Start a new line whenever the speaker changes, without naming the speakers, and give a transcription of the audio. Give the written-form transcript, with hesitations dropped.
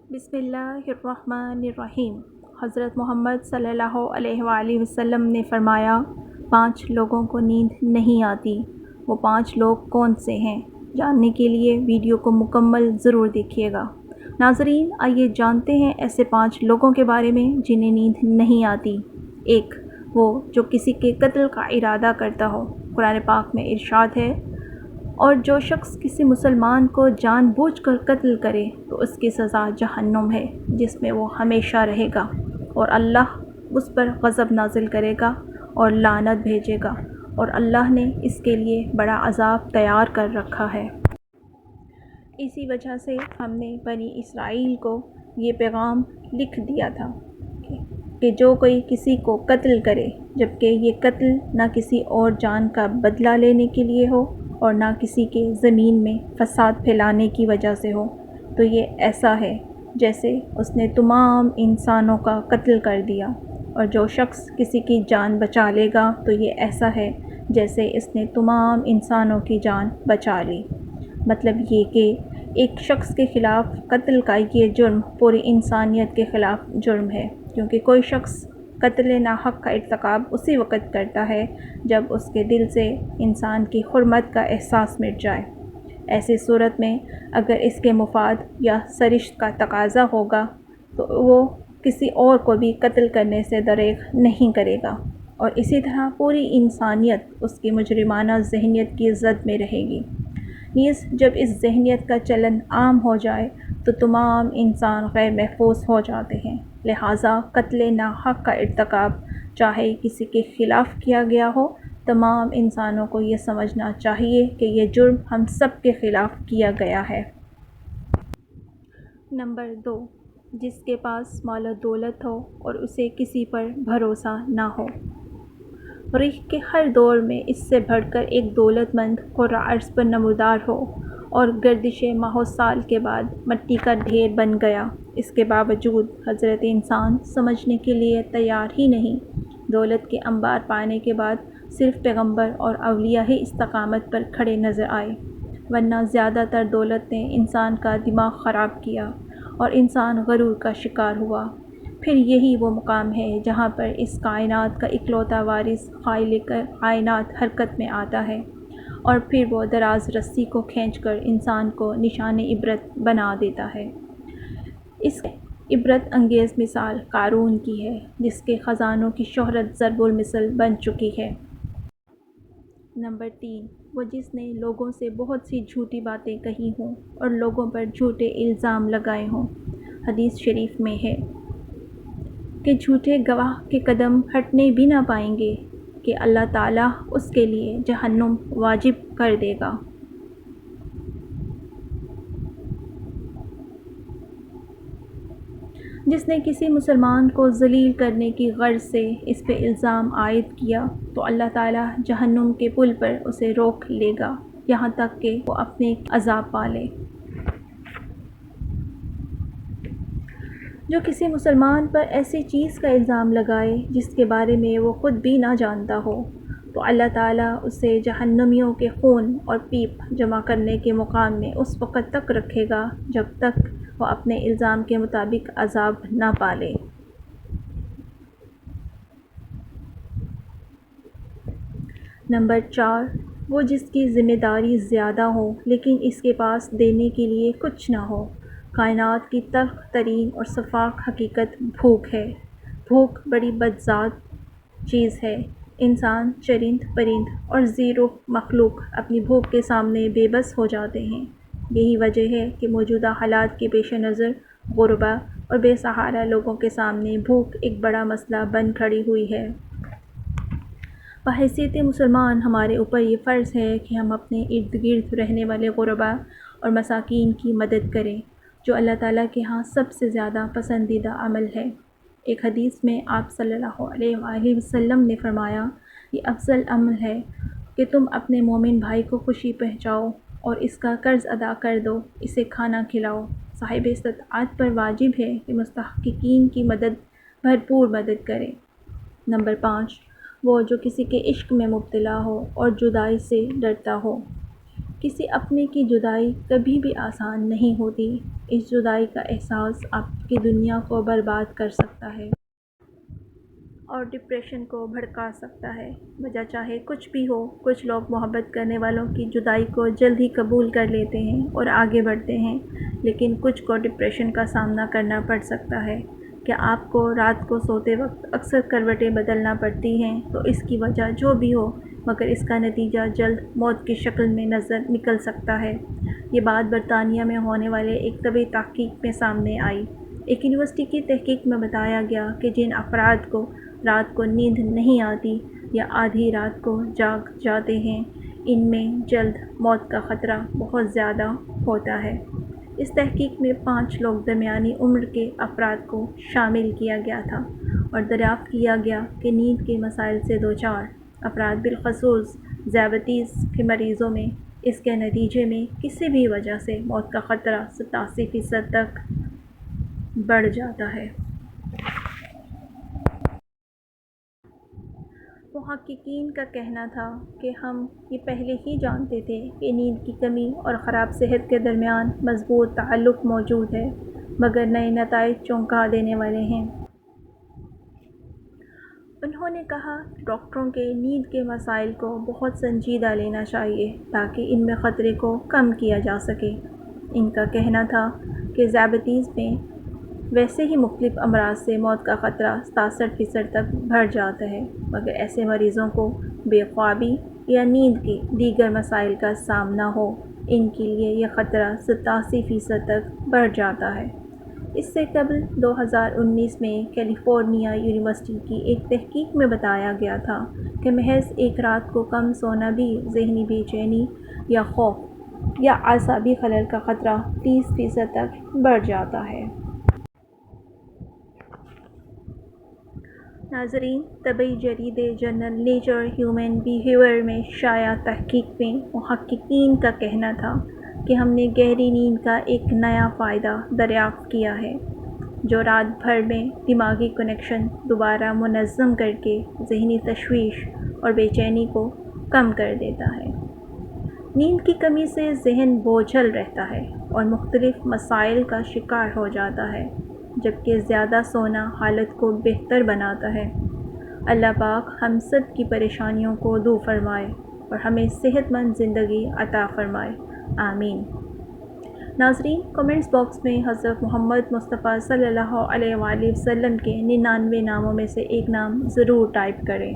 بسم اللہ الرحمن الرحیم۔ حضرت محمد صلی اللہ علیہ وآلہ وسلم نے فرمایا 5 لوگوں کو نیند نہیں آتی۔ وہ 5 لوگ کون سے ہیں؟ جاننے کے لیے ویڈیو کو مکمل ضرور دیکھیے گا۔ ناظرین، آئیے جانتے ہیں ایسے 5 لوگوں کے بارے میں جنہیں نیند نہیں آتی۔ 1، وہ جو کسی کے قتل کا ارادہ کرتا ہو۔ قرآن پاک میں ارشاد ہے، اور جو شخص کسی مسلمان کو جان بوجھ کر قتل کرے تو اس کی سزا جہنم ہے، جس میں وہ ہمیشہ رہے گا، اور اللہ اس پر غضب نازل کرے گا اور لعنت بھیجے گا، اور اللہ نے اس کے لیے بڑا عذاب تیار کر رکھا ہے۔ اسی وجہ سے ہم نے بنی اسرائیل کو یہ پیغام لکھ دیا تھا کہ جو کوئی کسی کو قتل کرے، جبکہ یہ قتل نہ کسی اور جان کا بدلہ لینے کے لیے ہو اور نہ کسی کے زمین میں فساد پھیلانے کی وجہ سے ہو، تو یہ ایسا ہے جیسے اس نے تمام انسانوں کا قتل کر دیا، اور جو شخص کسی کی جان بچا لے گا تو یہ ایسا ہے جیسے اس نے تمام انسانوں کی جان بچا لی۔ مطلب یہ کہ ایک شخص کے خلاف قتل کا یہ جرم پوری انسانیت کے خلاف جرم ہے، کیونکہ کوئی شخص قتل ناحق کا ارتکاب اسی وقت کرتا ہے جب اس کے دل سے انسان کی حرمت کا احساس مٹ جائے۔ ایسی صورت میں اگر اس کے مفاد یا سرشت کا تقاضا ہوگا تو وہ کسی اور کو بھی قتل کرنے سے دریغ نہیں کرے گا، اور اسی طرح پوری انسانیت اس کی مجرمانہ ذہنیت کی زد میں رہے گی۔ نیز جب اس ذہنیت کا چلن عام ہو جائے تو تمام انسان غیر محفوظ ہو جاتے ہیں۔ لہٰذا قتل ناحق کا ارتکاب چاہے کسی کے خلاف کیا گیا ہو، تمام انسانوں کو یہ سمجھنا چاہیے کہ یہ جرم ہم سب کے خلاف کیا گیا ہے۔ نمبر 2، جس کے پاس مال و دولت ہو اور اسے کسی پر بھروسہ نہ ہو۔ تاریخ کے ہر دور میں اس سے بڑھ کر ایک دولت مند قرہ ارض پر نمودار ہو اور گردش ماہ و سال کے بعد مٹی کا ڈھیر بن گیا۔ اس کے باوجود حضرت انسان سمجھنے کے لیے تیار ہی نہیں۔ دولت کے انبار پانے کے بعد صرف پیغمبر اور اولیاء ہی استقامت پر کھڑے نظر آئے، ورنہ زیادہ تر دولت نے انسان کا دماغ خراب کیا اور انسان غرور کا شکار ہوا۔ پھر یہی وہ مقام ہے جہاں پر اس کائنات کا اکلوتا وارث خالق کائنات حرکت میں آتا ہے، اور پھر وہ دراز رسی کو کھینچ کر انسان کو نشان عبرت بنا دیتا ہے۔ اس عبرت انگیز مثال قارون کی ہے، جس کے خزانوں کی شہرت ضرب المثل بن چکی ہے۔ نمبر 3، وہ جس نے لوگوں سے بہت سی جھوٹی باتیں کہی ہوں اور لوگوں پر جھوٹے الزام لگائے ہوں۔ حدیث شریف میں ہے کہ جھوٹے گواہ کے قدم ہٹنے بھی نہ پائیں گے کہ اللہ تعالیٰ اس کے لیے جہنم واجب کر دے گا۔ جس نے کسی مسلمان کو ذلیل کرنے کی غرض سے اس پہ الزام عائد کیا تو اللہ تعالیٰ جہنم کے پل پر اسے روک لے گا یہاں تک کہ وہ اپنے عذاب پالے۔ جو کسی مسلمان پر ایسی چیز کا الزام لگائے جس کے بارے میں وہ خود بھی نہ جانتا ہو تو اللہ تعالیٰ اسے جہنمیوں کے خون اور پیپ جمع کرنے کے مقام میں اس وقت تک رکھے گا جب تک وہ اپنے الزام کے مطابق عذاب نہ پالے۔ نمبر 4، وہ جس کی ذمہ داری زیادہ ہو لیکن اس کے پاس دینے کے لیے کچھ نہ ہو۔ کائنات کی تلخ ترین اور شفاف حقیقت بھوک ہے۔ بھوک بڑی بدذات چیز ہے۔ انسان، چرند پرند اور ذی-روح مخلوق اپنی بھوک کے سامنے بے بس ہو جاتے ہیں۔ یہی وجہ ہے کہ موجودہ حالات کے پیش نظر غربا اور بے سہارا لوگوں کے سامنے بھوک ایک بڑا مسئلہ بن کھڑی ہوئی ہے۔ بحیثیت مسلمان ہمارے اوپر یہ فرض ہے کہ ہم اپنے ارد گرد رہنے والے غربا اور مساکین کی مدد کریں، جو اللہ تعالیٰ کے ہاں سب سے زیادہ پسندیدہ عمل ہے۔ ایک حدیث میں آپ صلی اللہ علیہ وآلہ وسلم نے فرمایا، یہ افضل عمل ہے کہ تم اپنے مومن بھائی کو خوشی پہنچاؤ اور اس کا قرض ادا کر دو، اسے کھانا کھلاؤ۔ صاحب استطاعت پر واجب ہے کہ مستحقین کی بھرپور مدد کرے۔ نمبر 5، وہ جو کسی کے عشق میں مبتلا ہو اور جدائی سے ڈرتا ہو۔ کسی اپنے کی جدائی کبھی بھی آسان نہیں ہوتی۔ اس جدائی کا احساس آپ کی دنیا کو برباد کر سکتا ہے اور ڈپریشن کو بھڑکا سکتا ہے۔ وجہ چاہے کچھ بھی ہو، کچھ لوگ محبت کرنے والوں کی جدائی کو جلد ہی قبول کر لیتے ہیں اور آگے بڑھتے ہیں، لیکن کچھ کو ڈپریشن کا سامنا کرنا پڑ سکتا ہے۔ کیا آپ کو رات کو سوتے وقت اکثر کروٹیں بدلنا پڑتی ہیں؟ تو اس کی وجہ جو بھی ہو، مگر اس کا نتیجہ جلد موت کی شکل میں نکل سکتا ہے۔ یہ بات برطانیہ میں ہونے والے ایک طبی تحقیق میں سامنے آئی۔ ایک یونیورسٹی کی تحقیق میں بتایا گیا کہ جن افراد کو رات کو نیند نہیں آتی یا آدھی رات کو جاگ جاتے ہیں، ان میں جلد موت کا خطرہ بہت زیادہ ہوتا ہے۔ اس تحقیق میں 5 لوگ درمیانی عمر کے افراد کو شامل کیا گیا تھا اور دریافت کیا گیا کہ نیند کے مسائل سے دوچار افراد، بالخصوص ذیابیطس کے مریضوں میں، اس کے نتیجے میں کسی بھی وجہ سے موت کا خطرہ 87% تک بڑھ جاتا ہے۔ محققین کا کہنا تھا کہ ہم یہ پہلے ہی جانتے تھے کہ نیند کی کمی اور خراب صحت کے درمیان مضبوط تعلق موجود ہے، مگر نئے نتائج چونکا دینے والے ہیں۔ انہوں نے کہا کہ ڈاکٹروں کے نیند کے مسائل کو بہت سنجیدہ لینا چاہیے تاکہ ان میں خطرے کو کم کیا جا سکے۔ ان کا کہنا تھا کہ ذیابیطس میں ویسے ہی مختلف امراض سے موت کا خطرہ 67% تک بڑھ جاتا ہے، مگر ایسے مریضوں کو بے خوابی یا نیند کے دیگر مسائل کا سامنا ہو، ان کے لیے یہ خطرہ 87% تک بڑھ جاتا ہے۔ اس سے قبل 2019 میں کیلیفورنیا یونیورسٹی کی ایک تحقیق میں بتایا گیا تھا کہ محض ایک رات کو کم سونا بھی ذہنی بے چینی یا خوف یا اعصابی خلل کا خطرہ 30% تک بڑھ جاتا ہے۔ ناظرین، طبی جریدے جرنل نیچر ہیومن بیہیویئر میں شائع تحقیق میں محققین کا کہنا تھا کہ ہم نے گہری نیند کا ایک نیا فائدہ دریافت کیا ہے، جو رات بھر میں دماغی کنکشن دوبارہ منظم کر کے ذہنی تشویش اور بے چینی کو کم کر دیتا ہے۔ نیند کی کمی سے ذہن بوجھل رہتا ہے اور مختلف مسائل کا شکار ہو جاتا ہے، جبکہ زیادہ سونا حالت کو بہتر بناتا ہے۔ اللہ پاک ہم سب کی پریشانیوں کو دور فرمائے اور ہمیں صحت مند زندگی عطا فرمائے، آمین۔ ناظرین، کمنٹس باکس میں حضرت محمد مصطفیٰ صلی اللہ علیہ وآلہ وسلم کے 99 ناموں میں سے ایک نام ضرور ٹائپ کریں۔